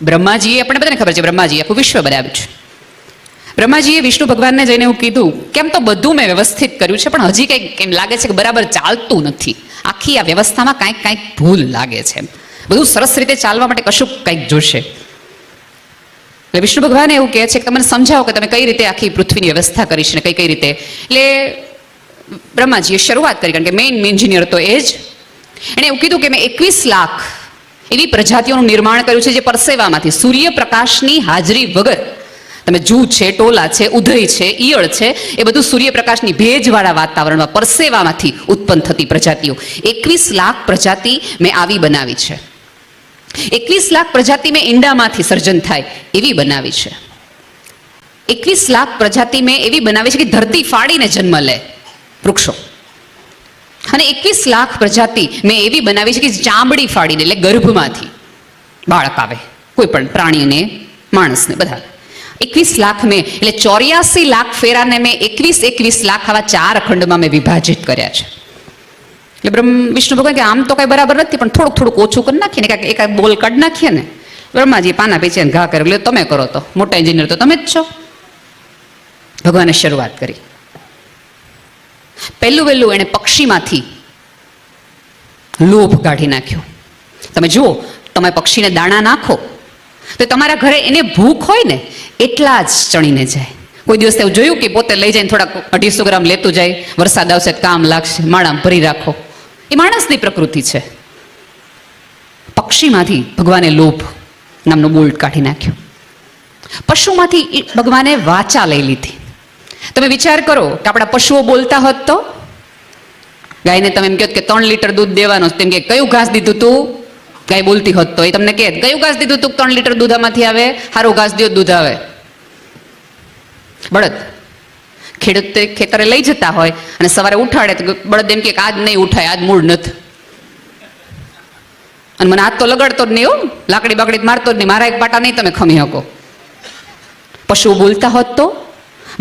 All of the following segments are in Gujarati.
બ્રહ્માજીએ, આપણને બધાને ખબર છે, બ્રહ્માજીએ આખું વિશ્વ બનાવ્યું છે. બ્રહ્માજીએ વિષ્ણુ ભગવાનને જઈને એવું કીધું, કેમ તો બધું મેં વ્યવસ્થિત કર્યું છે, પણ હજી કંઈક એમ લાગે છે કે બરાબર ચાલતું નથી. આખી આ વ્યવસ્થામાં કાંઈક ભૂલ લાગે છે. બધું સરસ રીતે ચાલવા માટે કશું કંઈક જોશે. એટલે વિષ્ણુ ભગવાન એવું કહે છે કે તમને સમજાવો કે તમે કઈ રીતે આખી પૃથ્વીની વ્યવસ્થા કરી છે ને કઈ રીતે. એટલે બ્રહ્માજીએ શરૂઆત કરી, કારણ કે મેઇન એન્જિનિયર તો એ જ. એણે એવું કીધું કે મેં 21 લાખ એવી પ્રજાતિઓનું નિર્માણ કર્યું છે જે પરસેવામાંથી, સૂર્યપ્રકાશની હાજરી વગર, તમે જૂ છે, ટોલા છે, ઉધઈ છે, ઈયળ છે, એ બધું સૂર્યપ્રકાશની ભેજવાળા વાતાવરણમાં પરસેવામાંથી ઉત્પન્ન થતી પ્રજાતિઓ. 21 લાખ પ્રજાતિ મેં આવી બનાવી છે. 21 લાખ પ્રજાતિ મેં ઈંડામાંથી સર્જન થાય એવી બનાવી છે. 21 લાખ પ્રજાતિ મેં એવી બનાવી છે કે ધરતી ફાડીને જન્મ લે વૃક્ષો. અને 21 લાખ પ્રજાતિ મેં એવી બનાવી છે કે ચામડી ફાડીને, એટલે ગર્ભમાંથી બાળક આવે, કોઈ પણ પ્રાણીને, માણસને, બધા. 21 લાખ મેં, એટલે 84 લાખ ફેરાને મેં 21 લાખ આવા 4 ખંડમાં મેં વિભાજિત કર્યા છે. એટલે વિષ્ણુ ભગવાન કે આમ તો કઈ બરાબર નથી, પણ થોડુંક ઓછું કરી નાખીએ ને, કાંઈક એકાદ બોલ કાઢી નાખીએ ને. બ્રહ્માજી પાના પીછે ઘા કર્યો, એટલે તમે કરો તો, મોટા એન્જિનિયર તો તમે જ છો. ભગવાને શરૂઆત કરી. પહેલું એણે પક્ષીમાંથી લોભ કાઢી નાખ્યો. તમે જુઓ, તમે પક્ષીને દાણા નાખો તો તમારા ઘરે એને ભૂખ હોય ને એટલા જ ચણીને જાય. કોઈ દિવસ એવું જોયું કે પોતે લઈ જાય થોડાક 250 ગ્રામ લેતું જાય, વરસાદ આવશે કામ લાગશે, માળામાં ભરી રાખો. એ માણસની પ્રકૃતિ છે. પક્ષીમાંથી ભગવાને લોભ નામનો બોલ્ટ કાઢી નાખ્યો. પશુમાંથી ભગવાને વાચા લઈ લીધી. તમે વિચાર કરો કે આપણા પશુઓ બોલતા હોત તો, ગાયને તમે એમ કહો કે 3 લીટર દૂધ દેવાનું, તેમ કે કયું ઘાસ દીધું તું, ગાય બોલતી હોત તો એ તમને કહે કયું ઘાસ દીધું તું, 3 લીટર દૂધ આમાંથી આવે, સારું ઘાસ દો દૂધ આવે. બળદ ખેડૂત ખેતરે લઈ જતા હોય અને સવારે ઉઠાડે તો બળદ એમ કે આજ નહીં ઉઠાય, આજ મૂળ નથી. અને મને હાથ તો લગાડતો જ નહીં, હો, લાકડી બાકડી મારતો જ નહીં, મારા એક પાટા નહીં તમે ખમી શકો. પશુઓ બોલતા હોત તો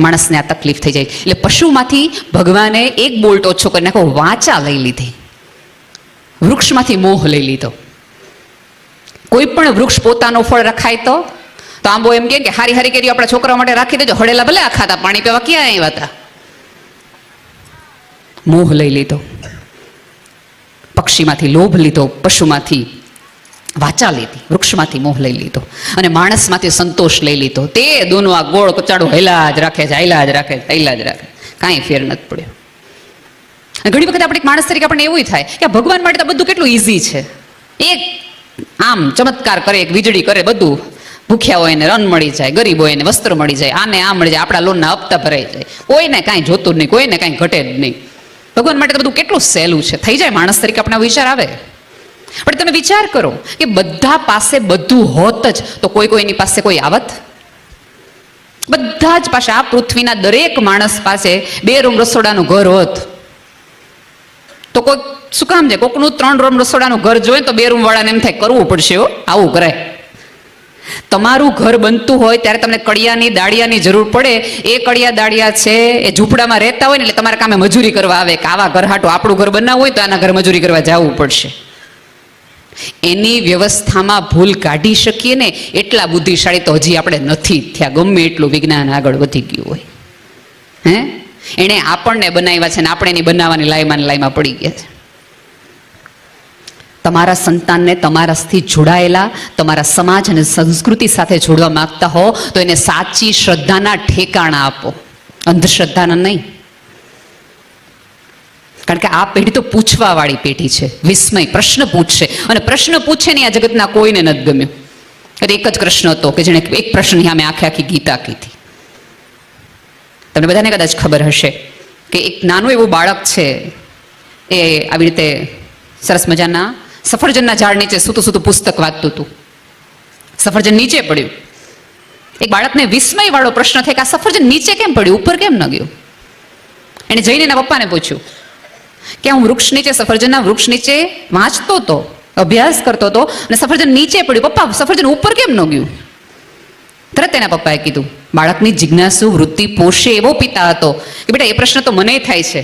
માણસને આ તકલીફ થઈ જાય. એટલે પશુમાંથી ભગવાને એક બોલ્ટ ઓછો કરી નાખો, વાચા લઈ લીધી. વૃક્ષમાંથી મોહ લઈ લીધો. કોઈ પણ વૃક્ષ પોતાનો ફળ રખાય તો આંબો એમ કે હારી હારી કેરીઓ આપણા છોકરા માટે રાખી દેજો, હળેલા ભલે આખા હતા, પાણી પીવા ક્યાં આવ્યા હતા. મોહ લઈ લીધો. પક્ષીમાંથી લોભ લીધો, પશુમાંથી વાચા લીધી, વૃક્ષમાંથી મોહ લઈ લીધો, અને માણસમાંથી સંતોષ લઈ લીધો. તે દોનો આ ગોળ કચાડો હેલા જ રાખે છે, હેલા જ રાખે, કાંઈ ફેર નથી પડ્યો. ઘણી વખત આપણે માણસ તરીકે આપણને એવું થાય કે ભગવાન માટે તો બધું કેટલું ઈઝી છે. એક આમ ચમત્કાર કરે, એક વીજળી કરે, બધું ભૂખ્યા હોય ને રન મળી જાય, ગરીબ હોય ને વસ્ત્ર મળી જાય, આને આ મળી જાય, આપણા લોનના હપ્તા ભરાઈ જાય, કોઈને કાંઈ જોતું જ નહીં, કોઈને કાંઈ ઘટે જ નહીં. ભગવાન માટે તો બધું કેટલું સહેલું છે. થઈ જાય માણસ તરીકે આપણા વિચાર આવે. પણ તમે વિચાર કરો કે બધા પાસે બધું હોત જ તો કોઈની પાસે કોઈ આવત? બધા જ પાસે, આ પૃથ્વીના દરેક માણસ પાસે 2 રૂમ રસોડાનું ઘર હોત તો કોઈ શું કામ છે? કોકનું 3 રૂમ રસોડાનું ઘર જોઈએ તો 2 રૂમ વાળાને એમ થાય કરવું પડશે, આવું કરાય. તમારું ઘર બનતું હોય ત્યારે તમને કડિયાની દાળિયાની જરૂર પડે. એ કડિયા દાળિયા છે એ ઝૂંપડામાં રહેતા હોય ને એટલે તમારે કામે મજૂરી કરવા આવે કે આવા ઘર હાટું આપણું ઘર બનાવવું હોય તો આના ઘર મજૂરી કરવા જવું પડશે. એની વ્યવસ્થામાં ભૂલ કાઢી શકીએ ને એટલા બુદ્ધિશાળી તો હજી આપણે નથી થયા, ગમે એટલું વિજ્ઞાન આગળ વધી ગયું હોય. એણે આપણને બનાવ્યા છે ને આપણે એની બનાવવાની લાઈમાં પડી ગયા છે. તમારા સંતાનને તમારાથી જોડાયેલા, તમારા સમાજ અને સંસ્કૃતિ સાથે જોડવા માંગતા હો તો એને સાચી શ્રદ્ધાના ઠેકાણા આપો, અંધશ્રદ્ધાના નહીં. કારણ કે આ પેઢી તો પૂછવા વાળી પેઢી છે, વિસ્મય, પ્રશ્ન પૂછશે, અને પ્રશ્ન પૂછે ને આ જગતના કોઈને નથી ગમ્યું. એક જ કૃષ્ણ હતો કે જેણે એક પ્રશ્ન સામે આખી ગીતા કીધી. તમને બધાને કદાચ ખબર હશે કે એક નાનું એવું બાળક છે, એ આવી રીતે સરસ મજાના સફરજનના ઝાડ નીચે સૂતું પુસ્તક વાંચતું હતું. સફરજન નીચે પડ્યું. એક બાળકને વિસ્મય વાળો પ્રશ્ન થાય કે આ સફરજન નીચે કેમ પડ્યું, ઉપર કેમ ન ગયું? એને જઈને એના પપ્પાને પૂછ્યું કે હું વૃક્ષ નીચે, સફરજનના વૃક્ષ નીચે વાંચતો હતો, અભ્યાસ કરતો હતો અને સફરજન નીચે પડ્યું, પપ્પા સફરજન ઉપર કેમ ન ગયું? તરત એના પપ્પાએ કીધું, બાળકની જિજ્ઞાસુ વૃત્તિ પોષે એવો પિતા હતો કે બેટા એ પ્રશ્ન તો મને થાય છે,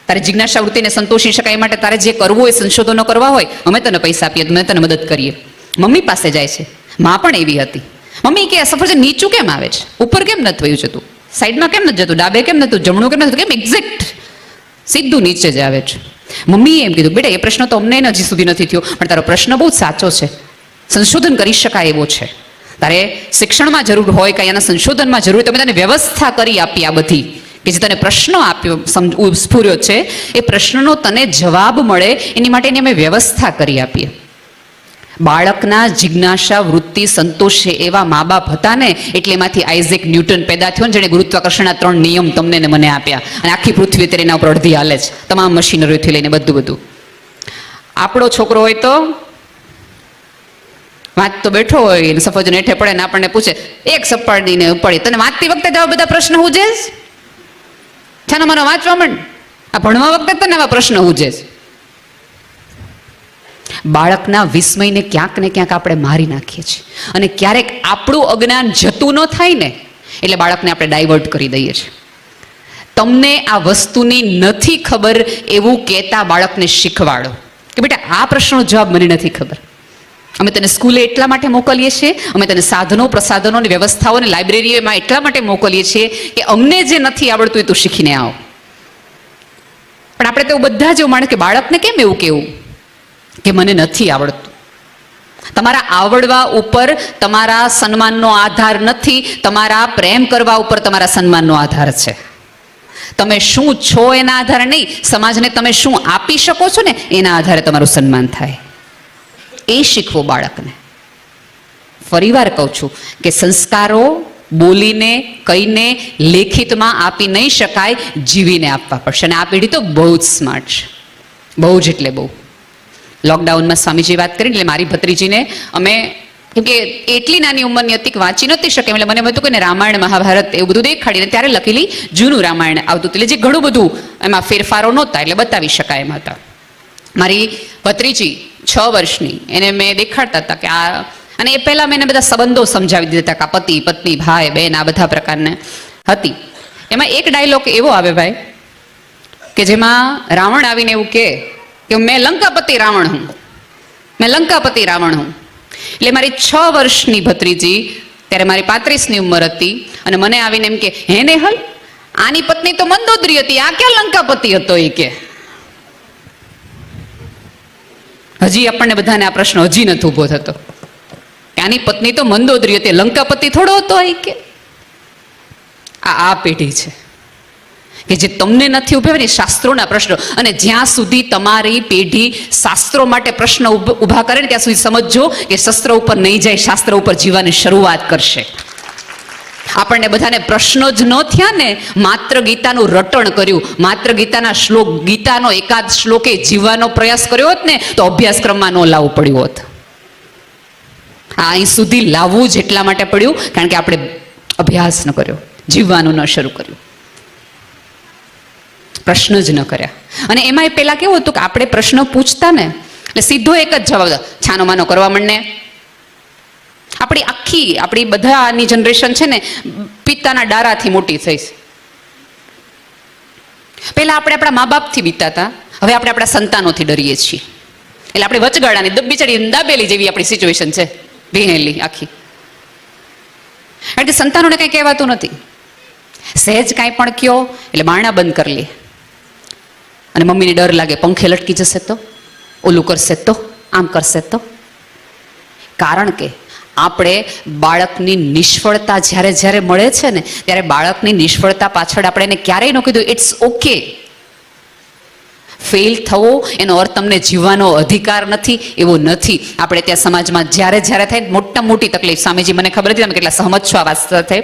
તારે જિજ્ઞાસા વૃત્તિને સંતોષી શકાય માટે તારે જે કરવું હોય, સંશોધનો કરવા હોય, અમે તને પૈસા આપીએ, અમે તને મદદ કરીએ. મમ્મી પાસે જાય છે, માં પણ એવી હતી. મમ્મી કે સફરજન નીચું કેમ આવે છે, ઉપર કેમ નથી વયું જતું, સાઈડમાં કેમ નથી જતું, ડાબે કેમ નથી, જમણું કેમ નથી, કેમ એક્ઝેક્ટ સીધું નીચે જ આવે છે. મમ્મીએ એમ કીધું, બેટા એ પ્રશ્ન તો અમને હજી સુધી નથી થયો, પણ તારો પ્રશ્ન બહુ સાચો છે, સંશોધન કરી શકાય એવો છે. તારે શિક્ષણમાં જરૂર હોય કે એના સંશોધનમાં જરૂર, તમે તને વ્યવસ્થા કરી આપી આ બધી, કે જે તને પ્રશ્નો આપ્યો સ્ફુર્યો છે, એ પ્રશ્નનો તને જવાબ મળે એની માટેની અમે વ્યવસ્થા કરી આપીએ. બાળકના જિજ્ઞાસા વૃત્તિ સંતોષે એવા મા બાપ હતા ને, એટલે એમાંથી આઇઝેક ન્યૂટન પેદા થયો ને, જેણે ગુરુત્વાકર્ષણના 3 નિયમ તમને ને મને આપ્યા, અને આખી પૃથ્વી અત્યારે એના ઉપર અડધી હાલે છે, તમામ મશીનરીઓથી લઈને બધું. આપણો છોકરો હોય તો વાંચતો બેઠો હોય, સફરજન હેઠે પડે ને આપણને પૂછે, એક સપાડીને પડી, તને વાંચતી વખતે જ આવા બધા પ્રશ્ન હુજે છે ને, મને વાંચવા માંડ, આ ભણવા વખતે તને આવા પ્રશ્ન હુજે છે. બાળકના વિસ્મયને ક્યાંક ને ક્યાંક આપણે મારી નાખીએ છીએ, અને ક્યારેક આપણું અજ્ઞાન જતું ન થાય ને એટલે બાળકને આપણે ડાયવર્ટ કરી દઈએ છીએ. તમને આ વસ્તુની નથી ખબર એવું કહેતા બાળકને શીખવાડો કે બેટા આ પ્રશ્નનો જવાબ મને નથી ખબર. અમે તને સ્કૂલે એટલા માટે મોકલીએ છીએ, અમે તને સાધનો પ્રસાધનો અને વ્યવસ્થાઓને લાઇબ્રેરીમાં એટલા માટે મોકલીએ છીએ કે અમને જે નથી આવડતું એ તું શીખીને આવો. પણ આપણે તો બધા જ એવું માને કે બાળકને કેમ એવું કેવું કે મને નથી આવડતું. તમારા આવડવા ઉપર તમારા સન્માનનો આધાર નથી, તમારા પ્રેમ કરવા ઉપર તમારા સન્માનનો આધાર છે. તમે શું છો એના આધારે નહીં, સમાજને તમે શું આપી શકો છો ને એના આધારે તમારું સન્માન થાય. એ શીખવો બાળકને. ફરીવાર કહું છું કે સંસ્કારો બોલીને કહીને લેખિતમાં આપી નહીં શકાય, જીવીને આપવા પડશે. અને આ પેઢી તો બહુ જ સ્માર્ટ છે, બહુ જ એટલે બહુ. લોકડાઉનમાં સ્વામીજી વાત કરી એટલે મારી ભત્રીજીને અમે, કેમ કે એટલી નાની ઉંમરની હતી કે વાંચી નહોતી શકે, એટલે મને એમ હતું કે રામાયણ મહાભારત એવું બધું દેખાડીને, ત્યારે લખેલી જૂનું રામાયણ આવતું હતું, એટલે જે ઘણું બધું એમાં ફેરફારો નહોતા એટલે બતાવી શકાય એમ હતા. મારી ભત્રીજી 6 વર્ષની, એને મેં દેખાડતા હતા કે આ, અને એ પહેલાં મેં એને બધા સંબંધો સમજાવી દીધા હતા કે પતિ પત્ની ભાઈ બહેન આ બધા પ્રકારને હતી. એમાં એક ડાયલોગ એવો આવે ભાઈ કે જેમાં રાવણ આવીને એવું કે મેં લંકાપતિ રાવણ હું, મેં લંકાપતિ રાવણ હું. એટલે મારી 6 વર્ષની ભત્રીજી, ત્યારે મારી 35ની ઉંમર હતી, અને મને આવીને એમ કે હે નેહલ, આની પત્ની તો મંદોદરી હતી, આ ક્યાં લંકાપતિ હતો એ કે. હજી આપણને બધાને આ પ્રશ્ન હજી નથી ઊભો થતો કે આની પત્ની તો મંદોદરી હતી, લંકાપતિ થોડો હતો એ કે. આ પેઢી છે કે જે તમને નથી ઉભા ને શાસ્ત્રોના પ્રશ્નો, અને જ્યાં સુધી તમારી પેઢી શાસ્ત્રો માટે પ્રશ્ન ઊભા કરે ને ત્યાં સુધી સમજજો કે શસ્ત્ર ઉપર નહીં જાય, શાસ્ત્ર ઉપર જીવવાની શરૂઆત કરશે. આપણને બધાને પ્રશ્નો જ ન થયા ને, માત્ર ગીતાનું રટણ કર્યું, માત્ર ગીતાના શ્લોક, ગીતાનો એકાદ શ્લોકે જીવવાનો પ્રયાસ કર્યો હોત ને તો અભ્યાસક્રમમાં ન લાવવું પડ્યું હોત. અહીં સુધી લાવવું જ એટલા માટે પડ્યું કારણ કે આપણે અભ્યાસ ન કર્યો, જીવવાનું ન શરૂ કર્યું, પ્રશ્ન જ ન કર્યા. અને એમાં પેલા કેવું હતું કે આપણે પ્રશ્ન પૂછતા ને એટલે સીધો એક જ જવાબ, છાનો માનો કરવા માંડને. આપણી બધાની જનરેશન છે ને પિતાના ડારાથી મોટી થઈ છે. પહેલા આપણે આપણા મા બાપથી બીતા હતા, હવે આપણે આપણા સંતાનોથી ડરીએ છીએ. એટલે આપણે વચગાળાની બિચારી દાબેલી જેવી આપણી સિચ્યુએશન છે, ભીનેલી આખી. કારણ કે સંતાનોને કંઈ કહેવાતું નથી. સહેજ કાંઈ પણ કયો એટલે બારણા બંધ કરી લે, અને મમ્મીને ડર લાગે પંખે લટકી જશે તો, ઓલું કરશે તો, આમ કરશે તો. કારણ કે આપણે બાળકની નિષ્ફળતા જ્યારે મળે છે ને ત્યારે બાળકની નિષ્ફળતા પાછળ આપણે એને ક્યારેય ન કીધું ઇટ્સ ઓકે. ફેલ થવો એનો અર્થ તમને જીવવાનો અધિકાર નથી એવો નથી. આપણે ત્યાં સમાજમાં જ્યારે થાય મોટી તકલીફ. સ્વામીજી મને ખબર નથી તમે કેટલા સહમત છો આ વાત સાથે,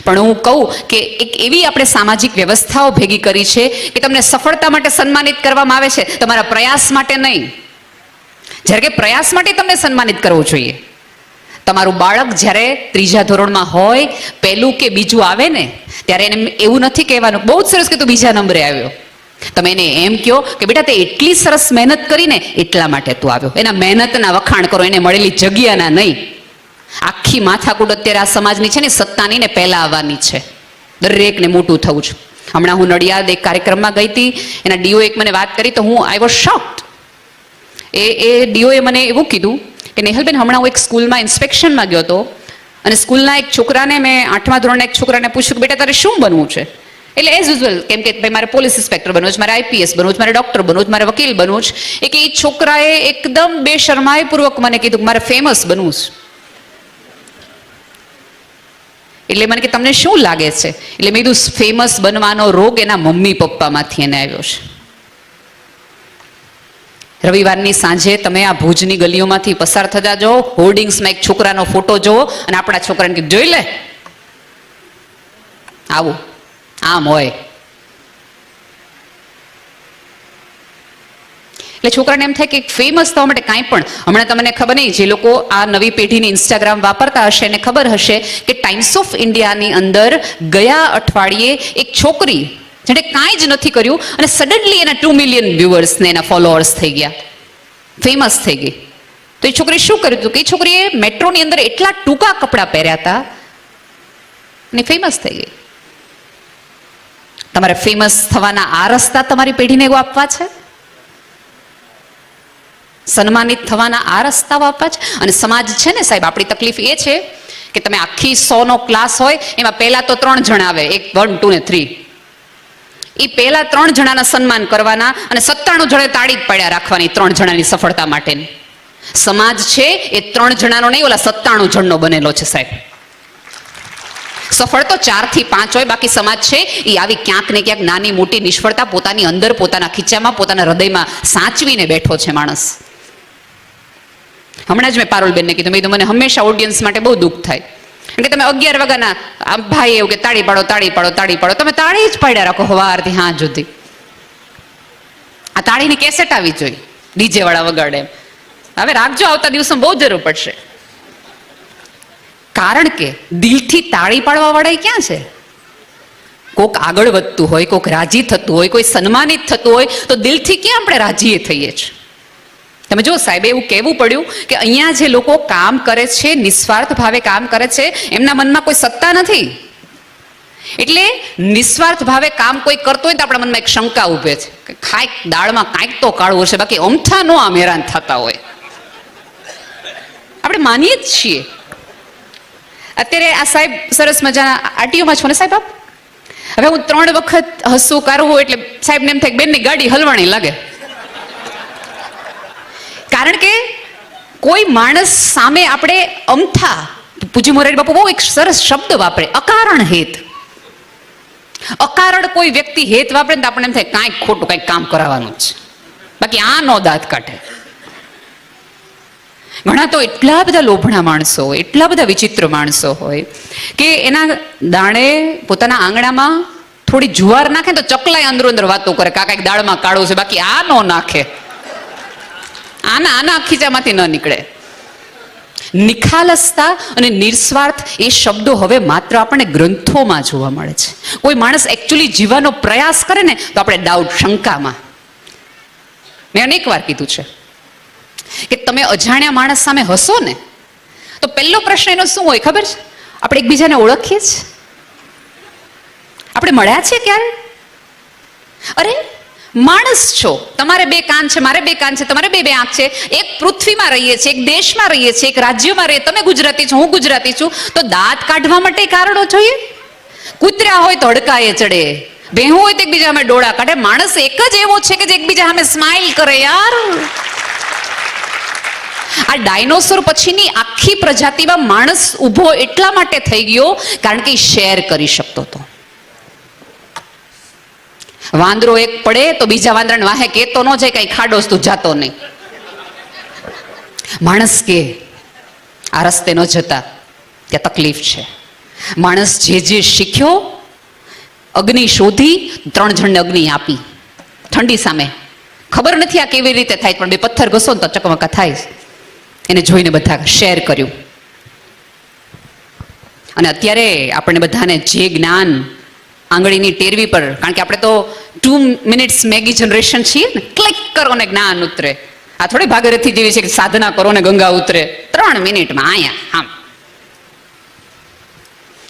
પણ હું કહું કે એક એવી આપણે સામાજિક વ્યવસ્થાઓ ભેગી કરી છે કે તમને સફળતા માટે સન્માનિત કરવામાં આવે છે, તમારા પ્રયાસ માટે નહીં. જ્યારે કે પ્રયાસ માટે તમને સન્માનિત કરવું જોઈએ. તમારું બાળક જ્યારે 3જા ધોરણમાં હોય, પહેલું કે બીજું આવે ને ત્યારે એને એવું નથી કહેવાનું બહુ જ સરસ કે તું બીજા નંબરે આવ્યો. તમે એને એમ કહો કે બેટા તે એટલી સરસ મહેનત કરીને એટલા માટે તું આવ્યો. એના મહેનતના વખાણ કરો, એને મળેલી જગ્યાના નહીં. આખી માથાકૂટ અત્યારે આ સમાજની છે ને સત્તાની ને પહેલા આવવાની છે, દરેકને મોટું થવું છે. હમણાં હું નડિયાદ એક કાર્યક્રમમાં ગઈ હતી, એના ડીઓ એક મને વાત કરી તો હું I was shocked. A DOA મને એવું કીધું કે નેહલબેન હમણાં હું એક સ્કૂલમાં ઇન્સ્પેક્શનમાં ગયો હતો અને સ્કૂલના એક છોકરાને મેં 8મા ધોરણના એક છોકરાને પૂછ્યું કે બેટા તારે શું બનવું છે? એટલે એઝ યુઝ્યુઅલ કેમ કે ભાઈ મારે પોલીસ ઇન્સ્પેક્ટર બનવું છે, મારે આઈપીએસ બનવું છે, મારે ડોક્ટર બનવું છે, મારે વકીલ બનવું છે. એ છોકરાએ એકદમ બેશરમાઈપૂર્વક મને કીધું મારે ફેમસ બનવું છે. એટલે મને કે તમને શું લાગે છે? એટલે મેં કીધું ફેમસ બનવાનો રોગ એના મમ્મી પપ્પામાંથી એને આવ્યો છે. રવિવારની સાંજે તમે આ ભુજની ગલીઓમાંથી પસાર થતા જાઓ, હોર્ડિંગ્સમાં એક છોકરાનો ફોટો જોવો અને આપણા છોકરાને કીધું જોઈ લે આવું આમ હોય. એટલે છોકરાને એમ થાય કે ફેમસ થવા માટે કાંઈ પણ, હમણાં તમને ખબર નહીં, જે લોકો આ નવી પેઢીની ઇન્સ્ટાગ્રામ વાપરતા હશે એને ખબર હશે કે ટાઈમ્સ ઓફ ઇન્ડિયાની અંદર ગયા અઠવાડિયે એક છોકરી જેણે કાંઈ જ નથી કર્યું અને સડનલી એના 2 મિલિયન વ્યુઅર્સ ને એના ફોલોઅર્સ થઈ ગયા, ફેમસ થઈ ગઈ. તો એ છોકરી શું કર્યું હતું કે એ છોકરીએ મેટ્રોની અંદર એટલા ટૂંકા કપડાં પહેર્યા હતા અને ફેમસ થઈ ગઈ. તમારે ફેમસ થવાના આ રસ્તા તમારી પેઢીને આપવા છે, સન્માનિત થવાના આ રસ્તાઓ આપવા છે. અને સમાજ છે ને સાહેબ, આપણી તકલીફ એ છે કે તમે આખી 100નો ક્લાસ હોય એમાં પહેલા તો 3 જણા આવે, 1, 2 ને 3. એ પહેલા 3 જણાના સન્માન કરવાના અને 97 જણે તાળી જ પાડ્યા રાખવાની 3 જણાની સફળતા માટેની. સમાજ છે એ 3 જણાનો નહીં, ઓલા 97 જણનો બનેલો છે સાહેબ. સફળ તો 4 થી 5 હોય, બાકી સમાજ છે એ આવી ક્યાંક ને ક્યાંક નાની મોટી નિષ્ફળતા પોતાની અંદર, પોતાના ખીચામાં, પોતાના હૃદયમાં સાચવીને બેઠો છે માણસ. હમણાં જ મેં પારુલબેનને કીધું, મેં કીધું મને હંમેશા ઓડિયન્સ માટે બહુ દુઃખ થાય કે તમે 11 વાગ્યાના ભાઈ એવું કે તાળી પાડો તાળી પાડો તાળી પાડો, તમે તાળી જ પાડ્યા રાખો સવારથી સાંજ સુધી. આ તાળીની કેસેટ આવી જોઈએ, ડીજે વાળા વગાડે. હવે રાખજો, આવતા દિવસોમાં બહુ જરૂર પડશે. કારણ કે દિલથી તાળી પાડવા વાળા ક્યાં છે? કોક આગળ વધતું હોય, કોક રાજી થતું હોય, કોઈ સન્માનિત થતું હોય તો દિલથી ક્યાં આપણે રાજીએ થઈએ છીએ? તમે જો સાહેબ, એવું કહેવું પડ્યું કે અહીંયા જે લોકો કામ કરે છે, નિસ્વાર્થ ભાવે કામ કરે છે, એમના મનમાં કોઈ સત્તા નથી. એટલે નિસ્વાર્થ ભાવે કામ કોઈ કરતો હોય તો આપણા મનમાં એક શંકા ઉભે છે કે કાંઈક દાળમાં કાંઈક તો કાળું હશે, બાકી અમથા નો આમ હેરાન થતા હોય. આપણે માનીએ જ છીએ. અત્યારે આ સાહેબ સરસ મજાના આરટીઓમાં છો ને સાહેબ આપ? હવે હું 3 વખત હસું કાઢું એટલે સાહેબને એમ થાય બેનની ગાડી હલવાણી લાગે. કારણ કે કોઈ માણસ સામે આપણે અમથા, પૂજ્ય મોરારી બાપુ બહુ એક સરસ શબ્દ વાપરે, અકારણ હેત. અકારણ કોઈ વ્યક્તિ હેત વાપરે ને આપણને એમ થાય કાંઈક ખોટું કાંઈક કામ કરાવવાનું છે, બાકી આ નો દાંત કાઢે. ઘણા તો એટલા બધા લોભણા માણસો હોય, એટલા બધા વિચિત્ર માણસો હોય કે એના દાણે પોતાના આંગણામાં થોડી જુવાર નાખે તો ચકલાય અંદરો અંદર વાતો કરે, કાંઈક દાળમાં કાળો છે, બાકી આ નો નાખે. આના ખીચામાંથી ન નીકળે. નિખાલસતા અને નિસ્વાર્થ એ શબ્દો હવે માત્ર આપણને ગ્રંથોમાં જોવા મળે છે. કોઈ માણસ એકચ્યુઅલી જીવવાનો પ્રયાસ કરે ને તો આપણે ડાઉટ, શંકામાં. મેં અનેક વાર કીધું છે કે તમે અજાણ્યા માણસ સામે હસો ને તો પહેલો પ્રશ્ન એનો શું હોય ખબર છે? આપણે એકબીજાને ઓળખીએ છીએ? આપણે મળ્યા છીએ ક્યારે? અરે માણસ છો, તમારે 2 કાન છે, મારે 2 કાન છે, તમારે 2 આંખ છે, એક પૃથ્વીમાં રહીએ છીએ, એક દેશમાં રહીએ છીએ, એક રાજ્યમાં રહીએ. તમે ગુજરાતી છો, હું ગુજરાતી છું, તો દાંત કાઢવા માટે કારણો જોઈએ? કૂતર્યા હોય તો હડકાએ ચડે, ભેહું હોય તો એકબીજા સામે ડોળા કાઢે. માણસ એક જ એવો છે કે જે એકબીજા સામે સ્માઇલ કરે. યાર, આ ડાયનોસોર પછીની આખી પ્રજાતિમાં માણસ ઊભો એટલા માટે થઈ ગયો કારણ કે શેર કરી શકતો હતો. વાંદરો એક પડે તો બીજા વાંદરાને વાહે કેતો ન જાય, કઈ ખાડોસ તું જાતો નહીં. માણસ કે આ રસ્તે ન જતા, ત્યાં તકલીફ છે. માણસ જે શીખ્યો, અગ્નિ શોધી, 3 જણને અગ્નિ આપી ઠંડી સામે. ખબર નથી આ કેવી રીતે થાય, પણ 2 પથ્થર ઘસો ને તો ચકમકા થાય. એને જોઈને બધા શેર કર્યું. અને અત્યારે આપણને બધાને જે જ્ઞાન આંગળીની ટેરવી પર, કારણ કે આપણે તો 2 મિનિટ્સ મેગી જનરેશન છીએ ને, ક્લિક કરો ને જ્ઞાન ઉતરે. આ થોડી ભાગીરથી જેવી છે કે સાધના કરો ને ગંગા ઉતરે. 3 મિનિટમાં આયા આમ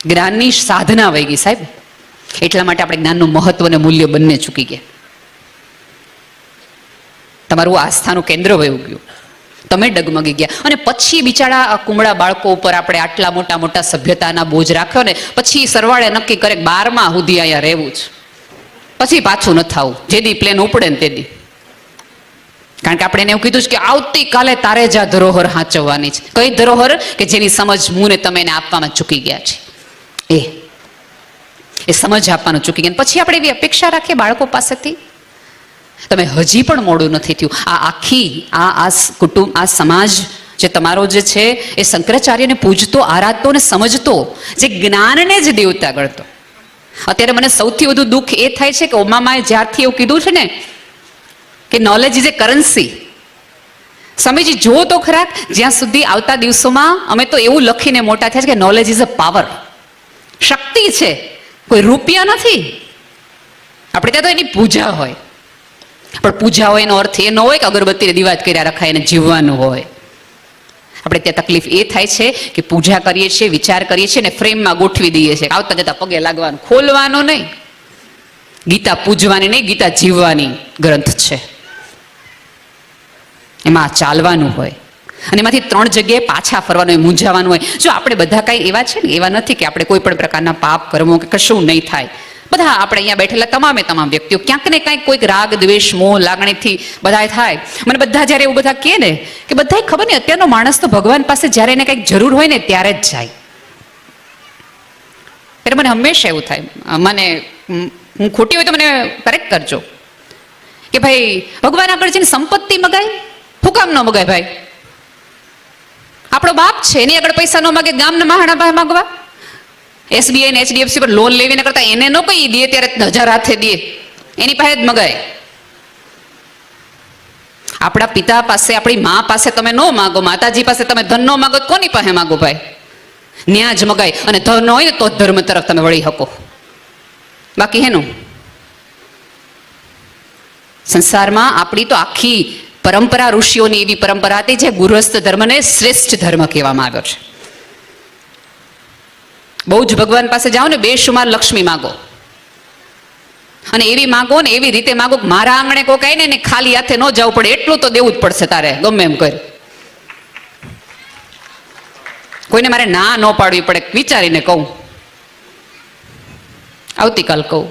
જ્ઞાનની સાધના વહી ગઈ સાહેબ. એટલા માટે આપણે જ્ઞાનનું મહત્વ અને મૂલ્ય બંને ચૂકી ગયા. તમારું આસ્થાનું કેન્દ્ર વયું ગયું. તમે ડગમગી ગયા. અને પછી બિચારા કુમળા બાળકો ઉપર આપણે આટલા મોટા મોટા સભ્યતાના બોજ રાખ્યો ને પછી સરવાળે નક્કી કરે 12મા સુધી અહીંયા રહેવું જ, પછી પાછું ન થવું, જેદી પ્લેન ઉપડે ને તેદી. કારણ કે આપણે એને એવું કીધું છે કે આવતીકાલે તારે જ આ ધરોહર હાચવવાની છે. કઈ ધરોહર? કે જેની સમજ હું ને તમે એને આપવામાં ચૂકી ગયા છે. એ સમજ આપવાનું ચૂકી ગયા. પછી આપણે એવી અપેક્ષા રાખીએ બાળકો પાસેથી. તમે હજી પણ મોડું નથી થયું. આ આખી આ કુટુંબ, આ સમાજ જે તમારો જે છે એ શંકરાચાર્યને પૂજતો, આરાધતો અને સમજતો, જે જ્ઞાનને જ દેવતા ગણતો. અત્યારે મને સૌથી વધુ દુઃખ એ થાય છે કે ઓબામાએ જ્યારથી એવું કીધું છે ને કે knowledge is A currency. Swamiji જુઓ તો ખરા, જ્યાં સુધી આવતા દિવસોમાં અમે તો એવું લખીને મોટા થયા છે કે નોલેજ ઇઝ અ પાવર, શક્તિ છે, કોઈ રૂપિયા નથી. આપણે ત્યાં તો એની પૂજા હોય, પણ પૂજા હોય એનો અર્થ એ ન હોય કે અગરબત્તીને દીવાજ કર્યા રખાય એને જીવવાનું હોય. આપણે ત્યાં તકલીફ એ થાય છે કે પૂજા કરીએ છીએ, વિચાર કરીએ છીએ ને ફ્રેમમાં ગોઠવી દઈએ છીએ. આવતા જતા પગે લાગવાનું, ખોલવાનું નહીં. ગીતા પૂજવાની નહીં, ગીતા જીવવાની ગ્રંથ છે, એમાં ચાલવાનું હોય. અને એમાંથી 3 જગ્યાએ પાછા ફરવાનું હોય, મૂંઝાવાનું હોય. જો આપણે બધા કાંઈ એવા છે ને, એવા નથી કે આપણે કોઈ પણ પ્રકારના પાપ કર્મો કે કશું નહીં થાય. બધા આપણે અહીંયા બેઠેલા તમામ વ્યક્તિઓ ક્યાંક ને કાંઈક કોઈક રાગ, દ્વેષ, મોહ, લાગણીથી બધા થાય. મને બધા જ્યારે એવું બધા કહે ને કે બધા ખબર નહીં, અત્યારનો માણસ તો ભગવાન પાસે જ્યારે એને કંઈક જરૂર હોય ને ત્યારે જ જાય. એટલે મને હંમેશા એવું થાય, મને હું ખોટી હોય તો મને કરેક્ટ કરજો કે ભાઈ ભગવાન આગળ જઈને સંપત્તિ મગાય, હું કામ ન મગાય? ભાઈ આપણો બાપ છે, એની આગળ પૈસા ન માગે, ગામના મહાણા પાસે માગવા. SBI ને HDFC પર લોન લેવીને કરતા એને ન કહી દે ત્યારે 1000 હાથે દે, એની પાસે જ મગાય. આપણા પિતા પાસે, આપણી મા પાસે તમે ન માગો, માતાજી પાસે તમે ધન ન માગો, કોની પાસે માગો? ભાઈ ન્યા જ મગાય. અને ધન ન હોય ને તો જ ધર્મ તરફ તમે વળી શકો. બાકી હેનું સંસારમાં આપણી તો આખી પરંપરા, ઋષિઓની એવી પરંપરા હતી જે ગૃહસ્થ ધર્મને શ્રેષ્ઠ ધર્મ કહેવામાં આવ્યો છે. બહુ જ ભગવાન પાસે જાઓ ને, બેશુમાર લક્ષ્મી માગો, અને એવી માગો ને એવી રીતે માગો મારા આંગણે કોઈ કઈ ને ખાલી હાથે ન જવું પડે, એટલું તો દેવું જ પડશે તારે, ગમે એમ કરી. કોઈને મારે ના ન પાડવી પડે, વિચારીને કહું, આવતીકાલ કહું.